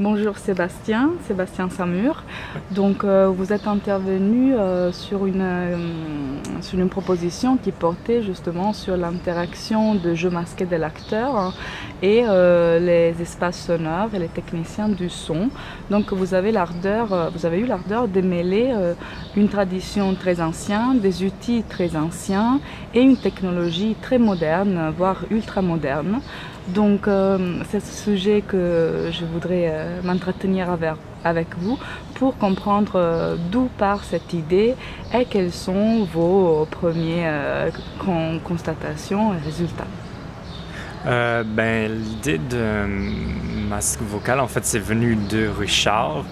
Bonjour Sébastien, Sébastien Samur. Donc vous êtes intervenu sur une proposition qui portait justement sur l'interaction de jeu masqué de l'acteur et les espaces sonores et les techniciens du son. Donc vous avez eu l'ardeur de mêler une tradition très ancienne, des outils très anciens et une technologie très moderne, voire ultra moderne. Donc c'est ce sujet que je voudrais m'entretenir avec vous pour comprendre d'où part cette idée et quelles sont vos premières constatations et résultats. L'idée de masque vocal, en fait, c'est venu de Richard.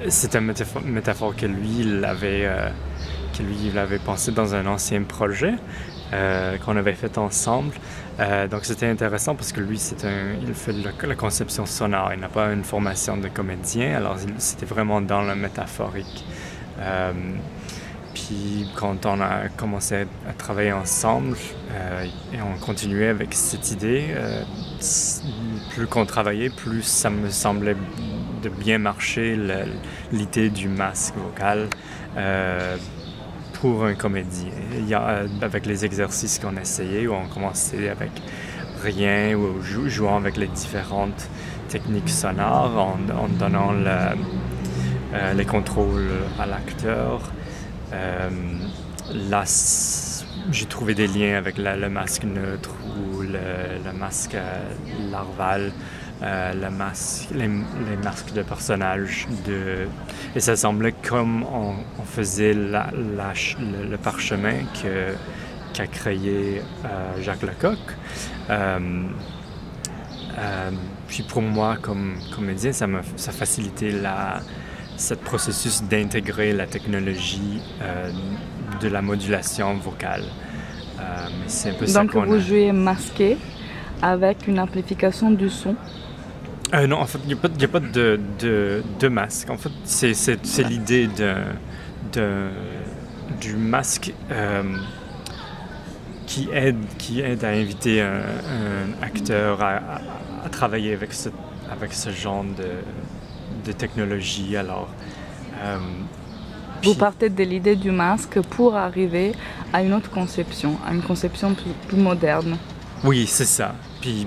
C'est une métaphore que lui, il avait pensé dans un ancien projet qu'on avait fait ensemble. Donc c'était intéressant parce que lui, il fait la conception sonore. Il n'a pas une formation de comédien, alors c'était vraiment dans le métaphorique. Puis quand on a commencé à travailler ensemble et on continuait avec cette idée, plus qu'on travaillait, plus ça me semblait de bien marcher l'idée du masque vocal pour un comédien. Avec les exercices qu'on essayait, où on commençait avec rien, ou jouant avec les différentes techniques sonores, en donnant les contrôles à l'acteur. Là, j'ai trouvé des liens avec le masque neutre ou le masque larval, les masques de personnages. Et ça semblait comme on faisait le parchemin qu'a créé Jacques Lecoq. Puis pour moi, comme comédien, ça facilitait ce processus d'intégrer la technologie de la modulation vocale. C'est un peu ça qu'on a. Donc vous jouez masqué avec une amplification du son? Non, en fait, il n'y a pas de masque. En fait, c'est l'idée du masque qui aide à inviter un acteur à travailler avec ce genre de technologie. Alors, vous partez de l'idée du masque pour arriver à une autre conception, à une conception plus moderne. Oui, c'est ça. Puis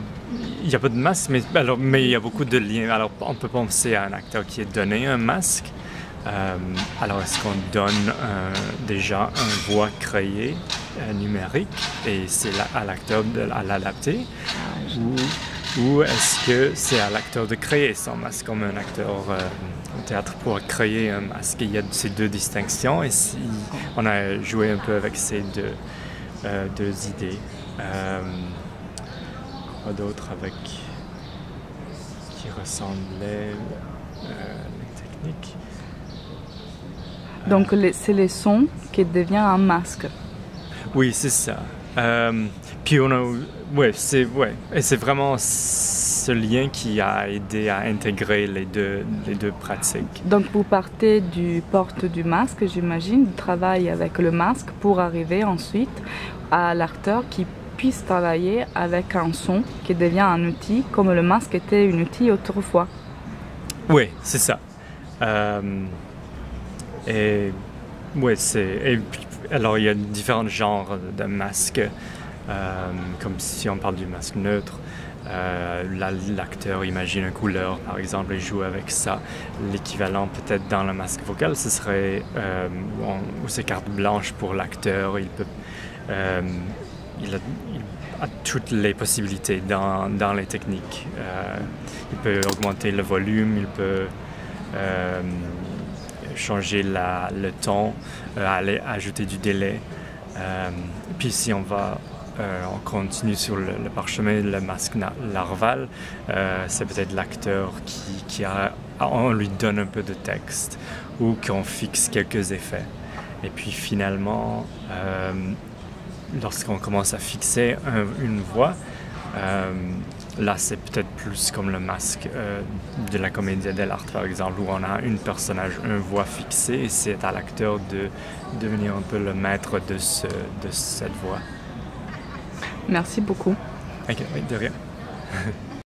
il n'y a pas de masque, mais il y a beaucoup de liens. Alors, on peut penser à un acteur qui est donné un masque. Alors, est-ce qu'on donne déjà une voix créée numérique et c'est à l'acteur à l'adapter? Ou est-ce que c'est à l'acteur de créer son masque comme un acteur au théâtre pour créer un masque? Il y a ces deux distinctions et on a joué un peu avec ces deux idées. Quoi d'autre qui ressemblait les techniques? Donc c'est les sons qui deviennent un masque. Oui, c'est ça. Puis et c'est vraiment ce lien qui a aidé à intégrer les deux pratiques. Donc vous partez du porte du masque, j'imagine, du travail avec le masque pour arriver ensuite à l'acteur qui puisse travailler avec un son qui devient un outil, comme le masque était un outil autrefois. Oui, c'est ça. Alors il y a différents genres de masques, comme si on parle du masque neutre. L'acteur imagine une couleur, par exemple, et joue avec ça. L'équivalent peut-être dans le masque vocal, ce serait où c'est carte blanche pour l'acteur. Il a toutes les possibilités dans les techniques. Il peut augmenter le volume, il peut changer le ton, ajouter du délai. Puis si on continue sur le parchemin, le masque larval, c'est peut-être l'acteur on lui donne un peu de texte ou qu'on fixe quelques effets. Et puis finalement, lorsqu'on commence à fixer une voix, là c'est peut-être plus comme le masque de la comédie dell'arte par exemple, où on a une voix fixée et c'est à l'acteur de devenir un peu le maître de cette voix. Merci beaucoup. Ok, oui, de rien.